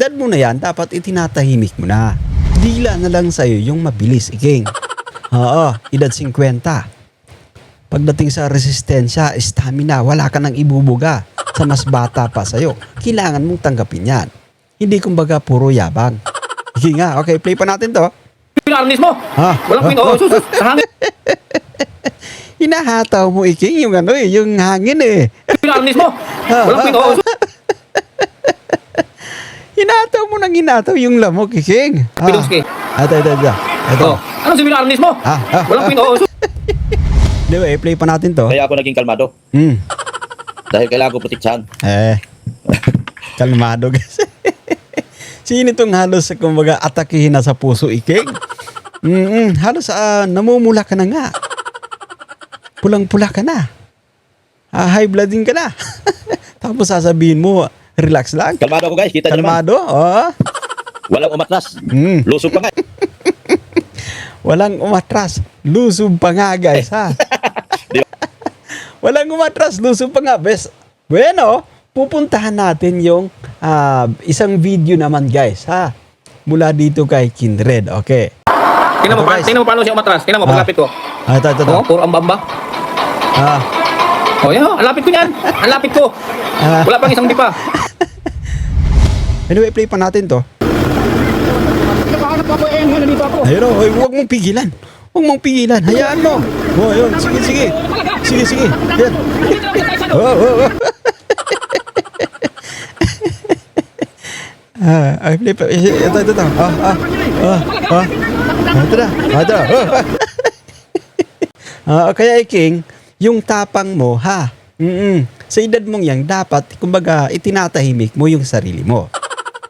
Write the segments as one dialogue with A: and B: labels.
A: Dad mo na yan, dapat itinatahimik mo na. Dila na lang sa'yo yung mabilis, Iking. Oo, edad 50. Pagdating sa resistensya, stamina, wala ka nang ibubuga sa mas bata pa sa'yo. Kailangan mong tanggapin yan. Hindi kumbaga puro yabang. Sige nga, okay, play pa natin to.
B: Pinarnis mo!
A: Ha?
B: Walang pinuusos sa hangin!
A: Hinahataw mo, Iking, yung ano eh, yung hangin eh.
B: Pinarnis mo! Walang pinuusos!
A: Hinataw mo nang hinataw yung lamok, Iking.
B: Pinuski.
A: Ito.
B: Oh, anong si pinarnis mo? Walang pinuusos!
A: Anyway, play pa natin to.
B: Kaya ako naging kalmado. Dahil kailangan ko proteksyahan.
A: Kalmado guys. Sino itong halos, kumbaga, atakihin na sa puso, Iking? Halos namumula ka na nga. Pulang-pula ka na. High blooding ka na. Tapos sasabihin mo, relax lang.
B: Kalmado ako guys, kita niyo naman.
A: Kalmado, oh.
B: Walang umatras. Lusog pa nga.
A: Walang umatras. Lusob pa nga, guys, ha? Walang umatras. Lusob pa nga, bes. Bueno, pupuntahan natin yung isang video naman, guys, ha? Mula dito kay Kindred, okay?
B: Tingnan mo,
A: guys.
B: tingnan mo paano siya umatras. Tingnan mo, paglapit ko.
A: Ito.
B: Oh, puro ambamba. Oh, yan, ang lapit ko yan. Ang lapit ko. Wala pang isang di pa.
A: Anyway, play pa natin to.
B: Nakahanap ako eh, nandito ako.
A: Ayun o, huwag mong pigilan. Huwag mong pigilan. Hayaan mo. Oh, yun. Sige. Yan. Oh. Ay, play pa. Ito. Ito na. Kaya, Iking, yung tapang mo, ha? Sa edad mong yang, dapat, kumbaga, itinatahimik mo yung sarili mo.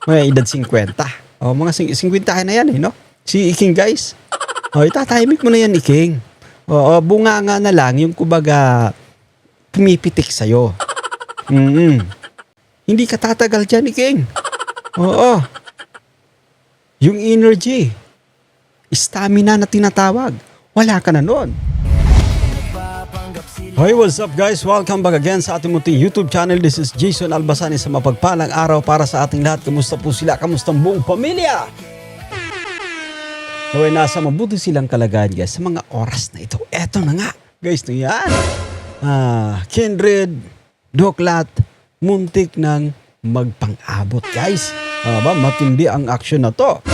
A: Mga edad 50. O, mga 50 na yan, eh, no? Si Iking, guys. O, itatahimik mo na yan, Iking. O, bunganga na lang yung, kumbaga, pumipitik sa'yo. Hindi ka tatagal dyan, Iking. Oo. Yung energy, stamina na tinatawag, wala ka na nun. Hey, what's up guys? Welcome back again sa ating munting YouTube channel. This is Jason Albasani sa mapagpalang araw para sa ating lahat. Kamusta po sila? Kamusta ang buong pamilya? Naway nasa mabuti silang kalagayan guys sa mga oras na ito. Eto na nga guys, ito yan. Kindred, Doklat, muntik ng magpang-abot guys. Matindi ang action na to.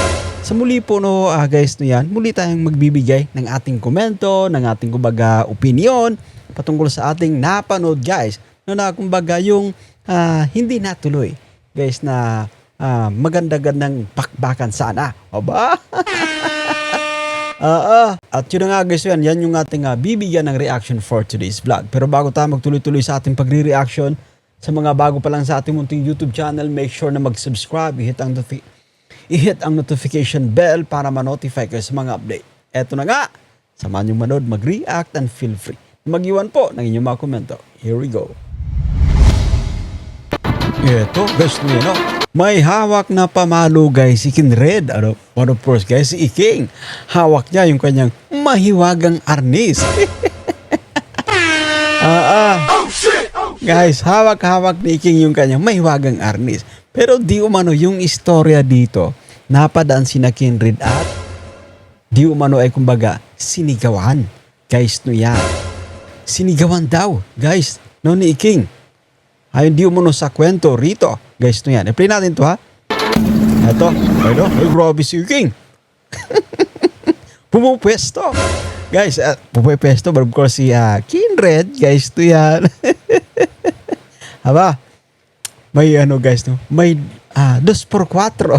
A: Sa muli po no guys, no yan, muli tayong magbibigay ng ating komento, ng ating kumbaga opinion patungkol sa ating napanood guys. Na kumbaga yung hindi natuloy guys na maganda-gandang pakbakan sana. Aba? At yun nga guys, yan yung ating bibigyan ng reaction for today's vlog. Pero bago tayo magtuloy-tuloy sa ating pagre-reaction, sa mga bago pa lang sa ating munting YouTube channel, make sure na mag-subscribe, i-hit ang notification bell para ma-notify kayo sa mga update. Eto na nga, samahan nyo manood, mag-react and feel free. Mag-iwan po ng inyong mga komento. Here we go. Eto, guys, no? May hawak na pamalo guys si Kindred. What of course guys, si Iking. Hawak niya yung kanyang mahiwagang arnis. Guys, hawak-hawak ni Iking yung kanyang mahiwagang arnis. Pero di umano yung istorya dito, napadaan sina Kindred at di umano ay kumbaga sinigawan. Guys, no yan. Sinigawan daw, guys, no ni Iking. Ayon di umano sa kwento rito. Guys, no yan. I-play natin to ha. Ito, ayun, ay grabe si Iking. Pumupwesto. Guys, pumupwesto, but of course si Kindred, guys, to yan. Haba? May ano guys, no? May 2x4.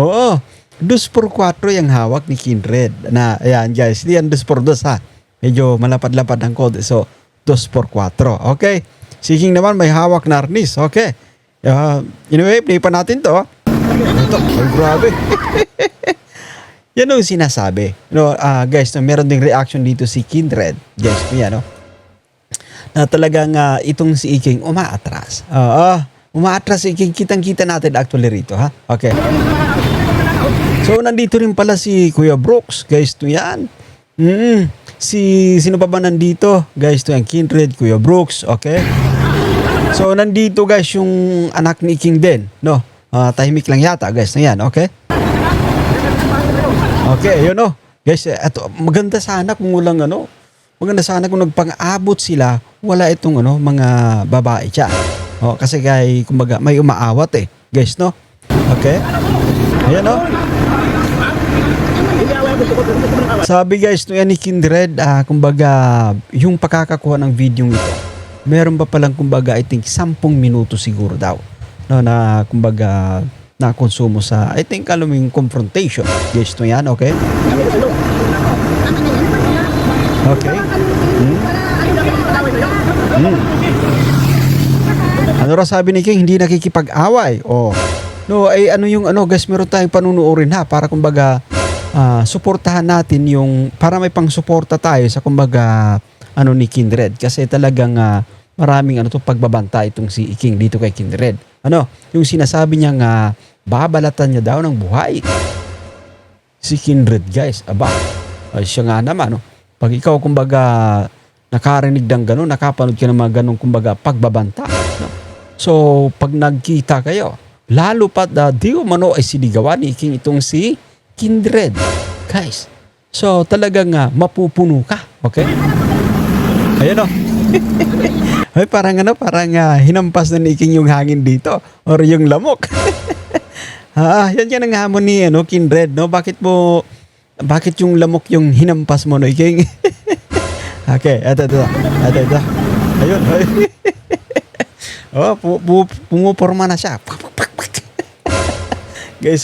A: Oo, 2x4 yung hawak ni Kindred. Na, ayan guys, hindi yan 2x2 ha. Medyo malapad-lapad ang code. So, 2x4. Okay. Seeking naman may hawak na arnis. Okay. Anyway, play pa natin to. Ito, ay grabe. Yan yung sinasabi. No, guys, no, meron ding reaction dito si Kindred. Guys, yan, no? Na talagang itong si Iking umaatras. Umaatras si Iking. Kitang-kita natin actually rito, ha? Okay. So, nandito rin pala si Kuya Brooks. Guys, to yan. Sino pa ba nandito? Guys, to yan. Kindred, Kuya Brooks. Okay. So, nandito guys yung anak ni Iking din. No? Tahimik lang yata guys na yan, okay? Okay, yun oh. Guys, eto, maganda sana kung walang ano, maganda sana kung nagpang-abot sila, wala itong ano, mga babae siya. Kasi guys, kumbaga, may umaawat eh. Guys, no? Okay? Ayan oh. Sabi guys, no yan ni Kindred, kumbaga, yung pagkakakuha ng video ito, meron pa palang kumbaga, I think, 10 minuto siguro daw. No, na kumbaga, na konsumo sa, I think, alam mo yung confrontation. Guys, no yan, okay? Okay. Ano raw sabi ni King, hindi nakikipag-away. No, ay ano yung ano, guys, meron tayong panunuorin ha, para kumbaga, suportahan natin yung, para may pang-suporta tayo sa kumbaga, ano ni Kindred. Kasi talagang, maraming ano to pagbabanta itong si King dito kay Kindred. Ano, yung sinasabi niya nga, babalatan niya daw ng buhay. Si Kindred, guys, aba, ay siya nga naman, no? Pag ikaw, kumbaga, nakarinig ng gano'n, nakapanood ka ng mga gano'n, kumbaga, pagbabanta. No? So, pag nagkita kayo, lalo pat di umano ay sinigawan ni King itong si Kindred. Guys, so talagang mapupuno ka. Okay? Ayan o. Ay, parang ano, parang hinampas na ni King yung hangin dito or yung lamok. Yan ang hamon ni Kindred, no? Bakit yung lamok yung hinampas mo, no, King? Okay, ito. Ayun. Pumuporma na siya. Guys,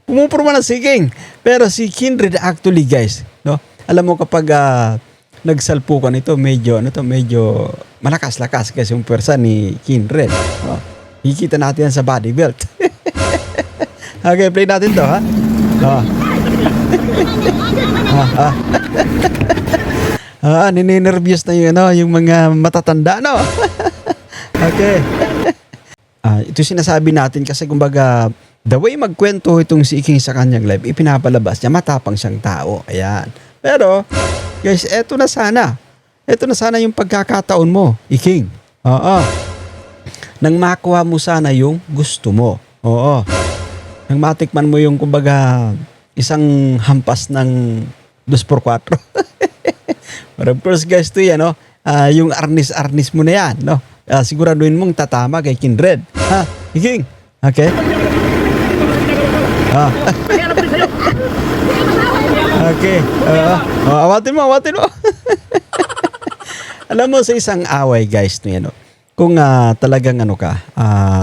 A: pumuporma na si King. Pero si Kindred actually, guys, no? Alam mo kapag nagsalpukan ito, medyo malakas-lakas kasi yung pwersa ni Kindred. Hikita natin yan sa body belt. Okay, play natin to, ha? Nininervyos na yung mga matatanda, no? Okay. Ito sinasabi natin kasi kumbaga, the way magkwento itong si King sa kanyang live, ipinapalabas niya, matapang siyang tao. Ayan. Pero, guys, eto na sana. Eto na sana yung pagkakataon mo, King. Nang makuha mo sana yung gusto mo. Nang matikman mo yung kumbaga isang hampas ng 2x4. But of course guys, to yan, yung arnis-arnis mo na yan, no? Siguraduhin mong tatama kay Kindred. King? Okay? Okay. Awatin mo. Alam mo, sa isang away guys, no, yan, kung talagang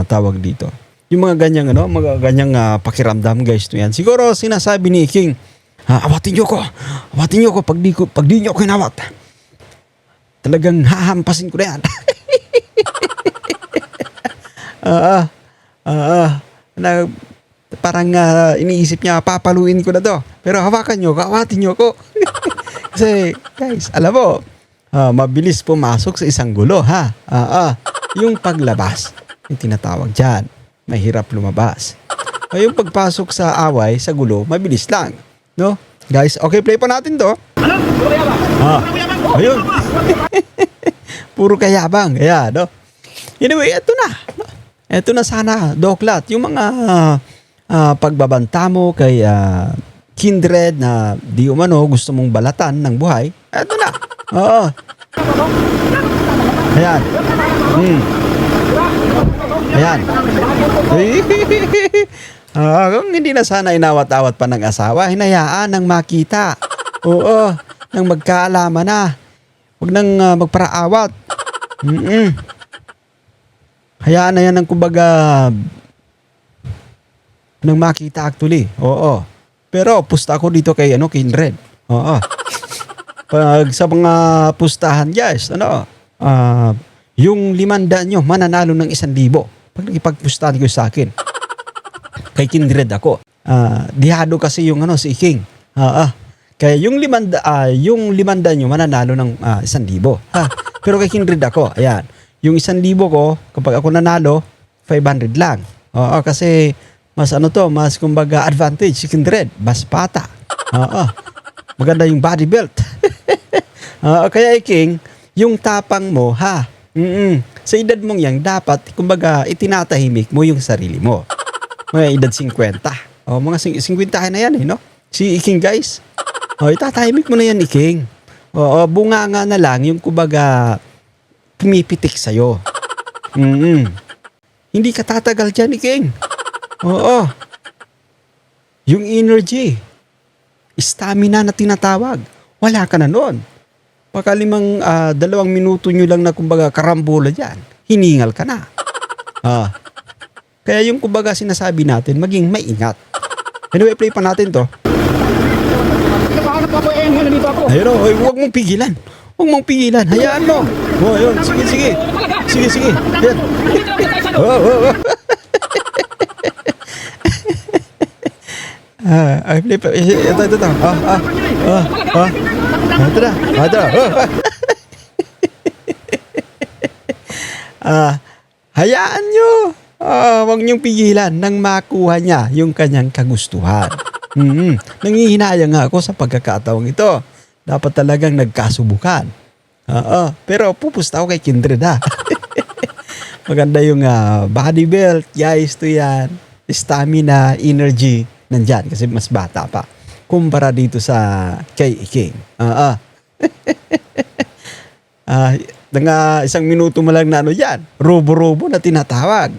A: tawag dito, yung mga ganyang pakiramdam guys, no, yan. Siguro sinasabi ni King, awatin niyo ko pag di niyo ko inawat. Talagang hahampasin ko na yan. Parang iniisip niya, papaluin ko na to. Pero hawakan niyo ko, awatin niyo ko. Kasi guys, alam mo, mabilis pumasok sa isang gulo, ha? Yung paglabas, yung tinatawag dyan, mahirap lumabas. Yung pagpasok sa away, sa gulo, mabilis lang. No? Guys, okay, play pa natin to. Ayun. Puro kayabang. Ayan, no? Anyway, eto na. Eto na sana, Doklat. Yung mga pagbabanta mo kay Kindred na di umano gusto mong balatan ng buhay, eto na. Ayan. Ayan. Kung hindi na sana inawat-awat pa ng asawa, hinayaan nang makita. Nang magkaalaman na. Huwag nang magparaawat. Hayaan na yan ng kumbaga nang makita actually. Pero pusta ako dito kay Kindred. Pag sa mga pustahan, guys, yung 500 nyo, mananalo ng 1,000. Pag nakipagpustahan ko sa akin. Kay Kindred ako. Dihado kasi yung si King. Kaya yung 500 nyo, mananalo ng 1,000. Pero kay Kindred ako, ayan. Yung 1,000 ko, kapag ako nanalo, 500 lang. Kasi mas mas kumbaga advantage si Kindred. Mas pata. Maganda yung body belt. Kaya King, yung tapang mo, sa edad mong yan, dapat, kumbaga, itinatahimik mo yung sarili mo. Mga edad 50. O, mga 50 na yan eh, no? Si Iking, guys. O, itatahimik mo na yan, Iking. O, bunga nga na lang yung kumbaga pumipitik sa'yo. Hindi ka tatagal dyan, Iking. Oo. Yung energy, stamina na tinatawag, wala ka na nun. Baka 2 minuto nyo lang na kumbaga karambola dyan, hiningal ka na. Kaya yung kumbaga sinasabi natin, maging maingat. Anyway, play pa natin to. Ayun o, huwag mong pigilan. Huwag mong pigilan, hayaan mo. O, yun, sige. Sige. Yan. Oh. Ay, play pa. Ito. Ito na. Hayaan nyo. Huwag niyong pigilan nang makuha niya yung kanyang kagustuhan. Nangihinayang nga ako sa pagkakataong ito. Dapat talagang nagkasubukan. Pero pupusta ako kay Kindred ha. Maganda yung body belt, guys, to yan. Stamina, energy, nandyan kasi mas bata pa. Kumpara dito sa kay Iking. Nga 1 minuto mo lang na ano yan. Robo-robo na tinatawag.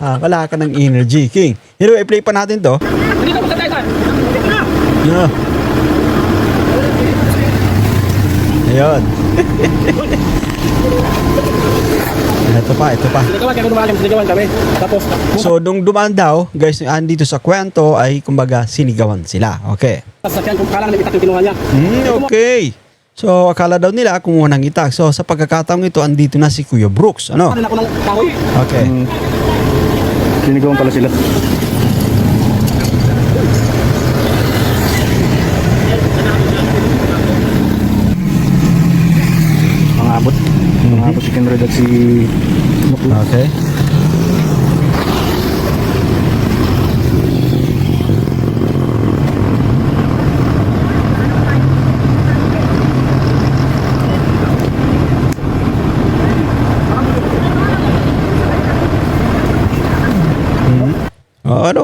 A: Wala ka ng energy, King. Anyway, play pa natin to. Ayun. Ito pa.
B: Sinigawan kami. Tapos,
A: So, nung dumaan daw, guys, andito sa kwento ay kumbaga sinigawan sila. Okay.
B: sasakyan kung kalang nag-itak yung kinuha niya.
A: Okay. So, akala daw nila kumuha ng itak. So, sa pagkakataong ito, andito na si Kuya Brooks. Ano?
B: Ano na ako ng kahoy?
A: Okay.
C: Sinigawan pala sila. Mangabot si Kenred at si
A: Okay.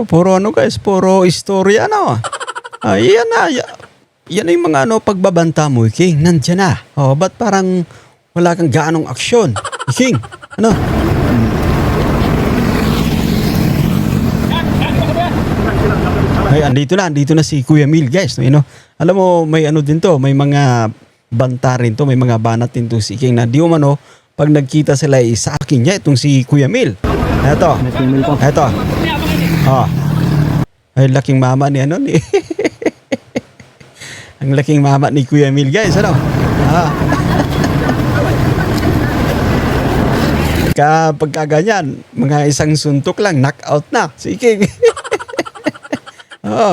A: Puro guys, puro istorya yan na. Yan yung mga pagbabanta mo, King. Nandiyan na. Ba't parang wala kang gaanong aksyon? King, ano? Ay, andito na si Kuya Mil, guys. Alam mo, may din to, may mga banta rin to, may mga banat din to si King na di umano, pag nagkita sila sa akin niya, itong si Kuya Mil. Eto. Ay, laking mama ni ni ang laking mama ni Kuya Mil, guys, ano? Kapag kaganyan, mga isang suntok lang, knockout na si King.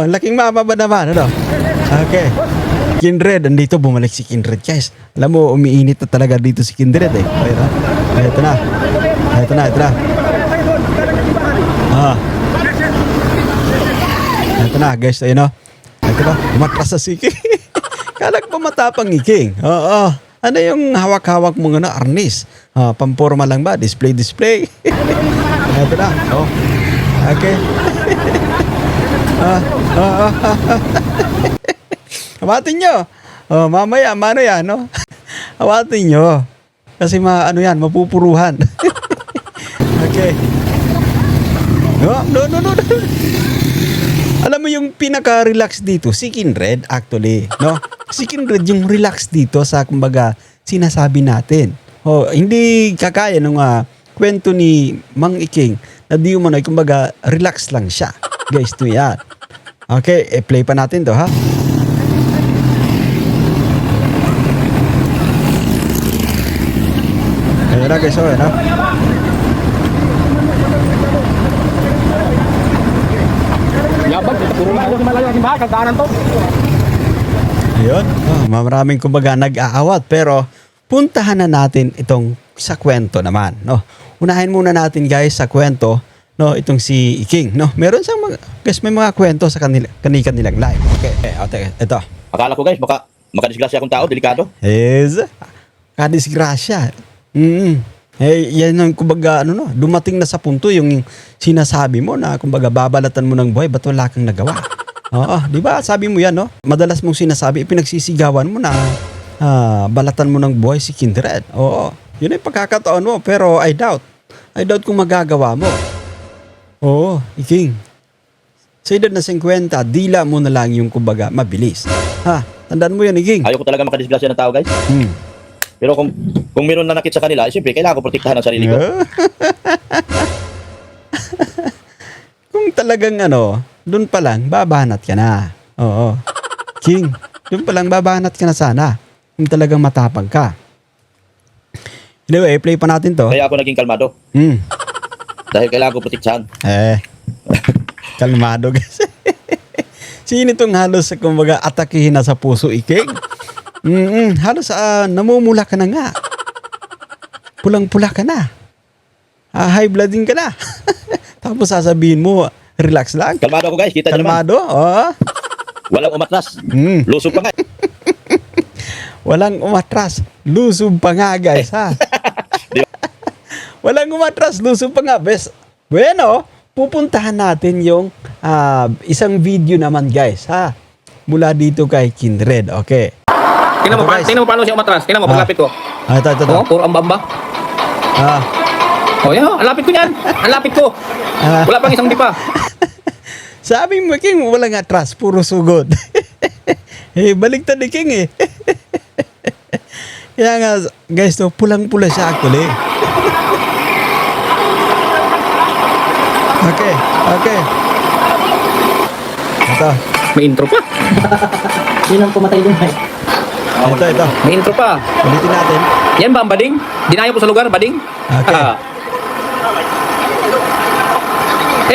A: Laking mama ba naman, ano? Okay. Kindred, andito, bumalik si Kindred, guys. Alam mo, umiinit na talaga dito si Kindred, eh. Ito na. Ito na, guys, ayun o. Ito na, umatras sa si King. Kalag pa matapang ni King. Ano yung hawak-hawak mong arnis? Pamporma lang ba? Display. Ito na. Okay. Hawatin nyo. Mamaya, mano yan, no? Hawatin nyo. Kasi mapupuruhan. Okay. No. Alam mo yung pinaka-relax dito, si Kindred actually, no? Si Kindred yung relax dito sa kumbaga sinasabi natin. Hindi kakaya ng kwento ni Mang Iking na di umano'y kumbaga relax lang siya. Guys, to yan. Okay, play pa natin to, ha? Ayun na, guys, no?
B: Yabag, puro lang ako malayo ang bahay, kagdaanan to.
A: Ayun. Maraming kumbaga nag-aawat pero puntahan na natin itong sa kwento naman, no? Unahin muna natin, guys, sa kwento, no, itong si King, no? Meron siyang may mga kwento sa kanilang live. Okay, ito.
C: Akala ko guys, baka makadisgrasya akong tao, delikado.
A: Kadisgrasya. Yan ang kumbaga dumating na sa punto yung sinasabi mo na kumbaga babalatan mo ng buhay, ba't wala kang nagawa? Oo, di ba? Sabi mo yan, no? Madalas mong sinasabi, ipinagsisigawan mo na balatan mo ng buhay si Kindred. Oo, yun ay pagkakataon mo, pero I doubt kung magagawa mo. Oo, Iking. Sa edad na 50, dila mo na lang yung kumbaga mabilis. Ha, tandaan mo yan, Iking.
C: Ayoko talaga makadisgrasya ng tao, guys. Pero kung meron na nakit sa kanila, siyempre, kailangan ko protektahan ang sarili ko.
A: Kung talagang doon pa lang, babanat ka na. Oo. King, doon pa lang, babanat ka na sana. Kung talagang matapang ka. Anyway, play pa natin to.
C: Kaya ako naging kalmado. Dahil kailangan ko protektahan.
A: Kalmado guys. Sino itong halos kumbaga atakihin na sa puso, Iking? Halos namumula ka na nga. Pulang-pula ka na. High blooding ka na. Tapos sasabihin mo, relax lang.
C: Kalmado ako, guys. Kita niyo naman.
A: Kalmado? Oh.
C: Walang umatras. Lusog pa nga.
A: Walang umatras. Lusob pa nga, guys, ha? Walang umatras. Lusob pa nga, bes. Bueno, pupuntahan natin yung isang video naman, guys, ha? Mula dito kay Kindred, okay?
B: Tingnan mo,
A: guys.
B: tingnan mo paano siya umatras. Tingnan mo, paglapit ko.
A: Ito.
B: Oh, puro ambamba. Oh, yan. Ang lapit ko niyan. Ang lapit ko. Wala pang isang dipa.
A: Sabi mo, King, walang atras. Puro sugod. Baliktad ni King, eh. Kaya nga, guys, pulang-pula siya actually. Okay. Ito.
B: May intro pa.
D: Yun ang pumatay dun, ay.
A: Ito.
B: May intro pa.
A: Ulitin natin.
B: Yan ba ang bading? Dinayo po sa lugar, bading?
A: Okay.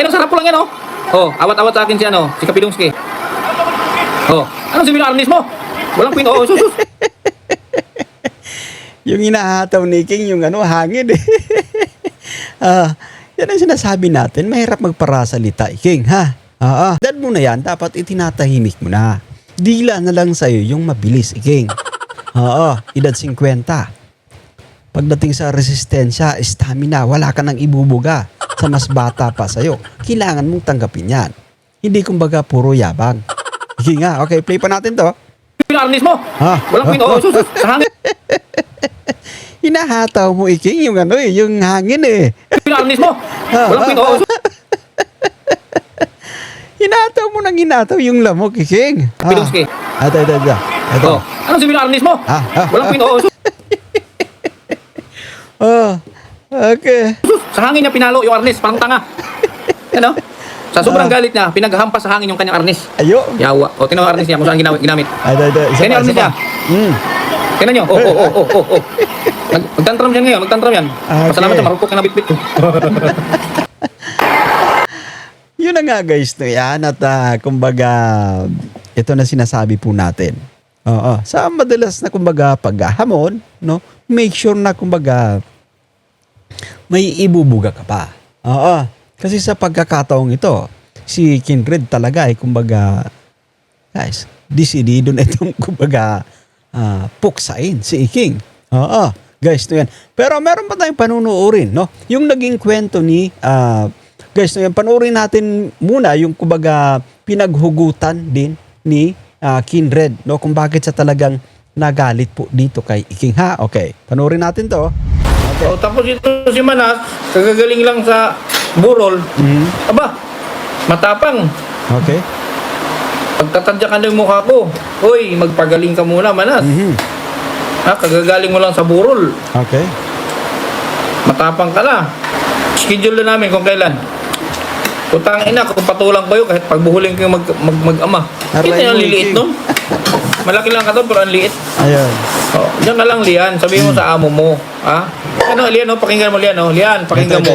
B: Ang sarap po lang yan, oh. Oh, awat-awat sa akin si Kapidungski. Oh, anong sabi ng arnis mo? Walang pin, oh, sus.
A: Yung hinahataw ni King, yung hangin, eh. Yan ang sinasabi natin, mahirap magparasalita, King, ha? Dad mo na yan, dapat itinatahimik mo na. Dila na lang sa'yo yung mabilis, King. Edad 50. Pagdating sa resistensya, stamina, wala ka nang ibubuga sa mas bata pa sa'yo. Kailangan mong tanggapin yan. Hindi kumbaga puro yabang. King, ha? Okay, play pa natin to.
B: Yung arnis mo? Walang pin, oh, sus. Sa hangin.
A: Hinahataw mo, King, yung yung hangin, eh.
B: Yung arnis mo? Walang pin, oh, sus.
A: Hinataw mo nang hinataw yung lamok, King.
B: Kapidungski.
A: Ito.
B: Oh, anong sabi ng arnis mo? Walang pin, oh, sus.
A: Okay.
B: Sa hangin niya pinalo yung arnis, parang tanga. Ano? Sa sobrang galit niya, pinaghampas sa hangin yung kanyang arnis.
A: Ayo.
B: Yawa. O, tingnan mo arnis niya kung saan ginamit.
A: Isa
B: Tingnan
A: pa,
B: arnis
A: isa pa.
B: niya. Tingnan nyo. Oh. Magtantram yan ngayon, magtantram yan. Pasalamat siya, marupok yung nabitbit ko.
A: Yun na nga, guys, no yan. At kumbaga, ito na sinasabi po natin. Sa madalas na kumbaga paghahamon, no? Make sure na kumbaga may ibubuga ka pa. Kasi sa pagkakataong ito, si Kindred talaga ay kumbaga, guys, desidido na itong kumbaga puksain si King. Guys, no yan. Pero meron pa tayong panunuorin, no? Yung naging kwento ni, guys, no yan, panuorin natin muna yung kumbaga pinaghugutan din ni Kindred, no? Kung bakit siya talagang nagalit po dito kay King, ha? Okay, panuorin natin to.
B: O, tapos ito si Manas, kagagaling lang sa burol. Aba, matapang.
A: Okay.
B: Pagtatadyakan ng mukha ko. Hoy, magpagaling ka muna, Manas. Kagagaling mo lang sa burol.
A: Okay.
B: Matapang ka na. Schedule na namin kung kailan. Putang ina, kung patulang ko yun, kahit pagbuhuling ko yung mag-ama. Kita yung liliit nun. Malaki lang ka doon, pero ang liit.
A: Ayun.
B: Diyan ka lang, Lian. Sabihin mo sa amo mo. Lian, pakinggan mo, Lian. Lian, pakinggan mo.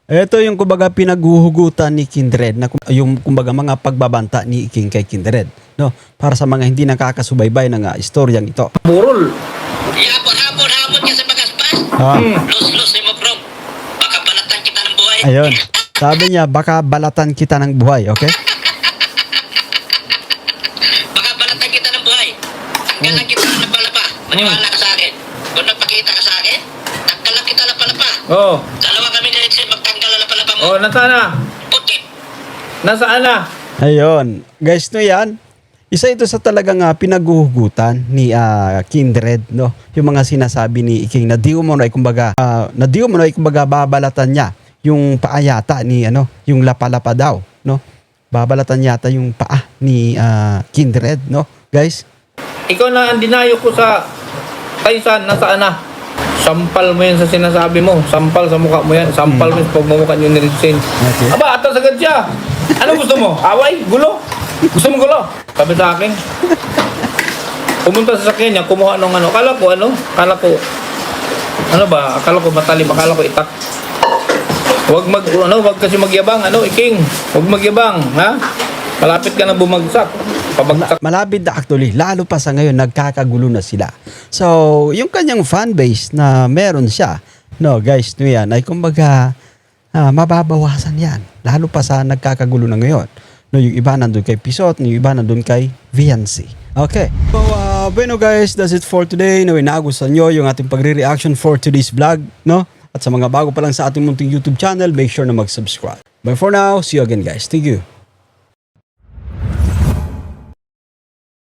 A: Ito yung kumbaga pinaghuhugutan ni Kindred na yung kumbaga mga pagbabanta ni King kay Kindred, no? Para sa mga hindi nakakasubaybay ng istoryang ito.
B: Burol.
E: Hapon ka sa bagaspas. Los mo, bro. Baka balatan kita ng buhay.
A: Ayun. Sabi niya, baka balatan kita ng buhay, okay?
E: Baka balatan kita ng buhay. Tanggalan kita ng palapa. Maniwala ka sa akin. Kung nagpakita ka sa akin,
B: Oh.
E: Dalawa kami diretso magtanggal na pala mo.
B: Oh, nasaan na?
E: Puti.
B: Nasaan na?
A: Ayun. Guys, no yan. Isa ito sa talagang pinaguhugutan ni Kindred, no? Yung mga sinasabi ni Iking na di umano ay kumbaga, babalatan niya yung paa yata ni yung lapa-lapa daw, no? Babalatan yata yung paa ni Kindred, no? Guys.
B: Ikaw na ang dinayo ko sa Taisan, nasaan na? Sampal mo yan sa sinasabi mo. Sampal sa mukha mo yan. Sampal mo yung pagmumukha niyo ni Ritsin.
A: Okay.
B: Aba, atas agad siya. Ano gusto mo? Away? Gulo? Gusto mo gulo? Sabi sa akin. Pumunta sa sakyan niya, kumuha ng Akala ko, akala ko matalim, akala ko itak. Wag kasi magyabang, Iking. Wag magyabang, ha? Malapit ka na bumagsak. Pabagsak.
A: Malapit na actually, lalo pa sa ngayon, nagkakagulo na sila. So, yung kanyang fanbase na meron siya, no guys, no yan, ay kumbaga, mababawasan yan. Lalo pa sa nagkakagulo na ngayon. No, yung iba nandun kay Pisot, yung iba nandun kay Viancy. Okay. So, bueno guys, that's it for today. No, inagustuhan nyo yung ating pagre-reaction for today's vlog, no? At sa mga bago pa lang sa ating munting YouTube channel, make sure na mag-subscribe. But for now, see you again guys. Thank you.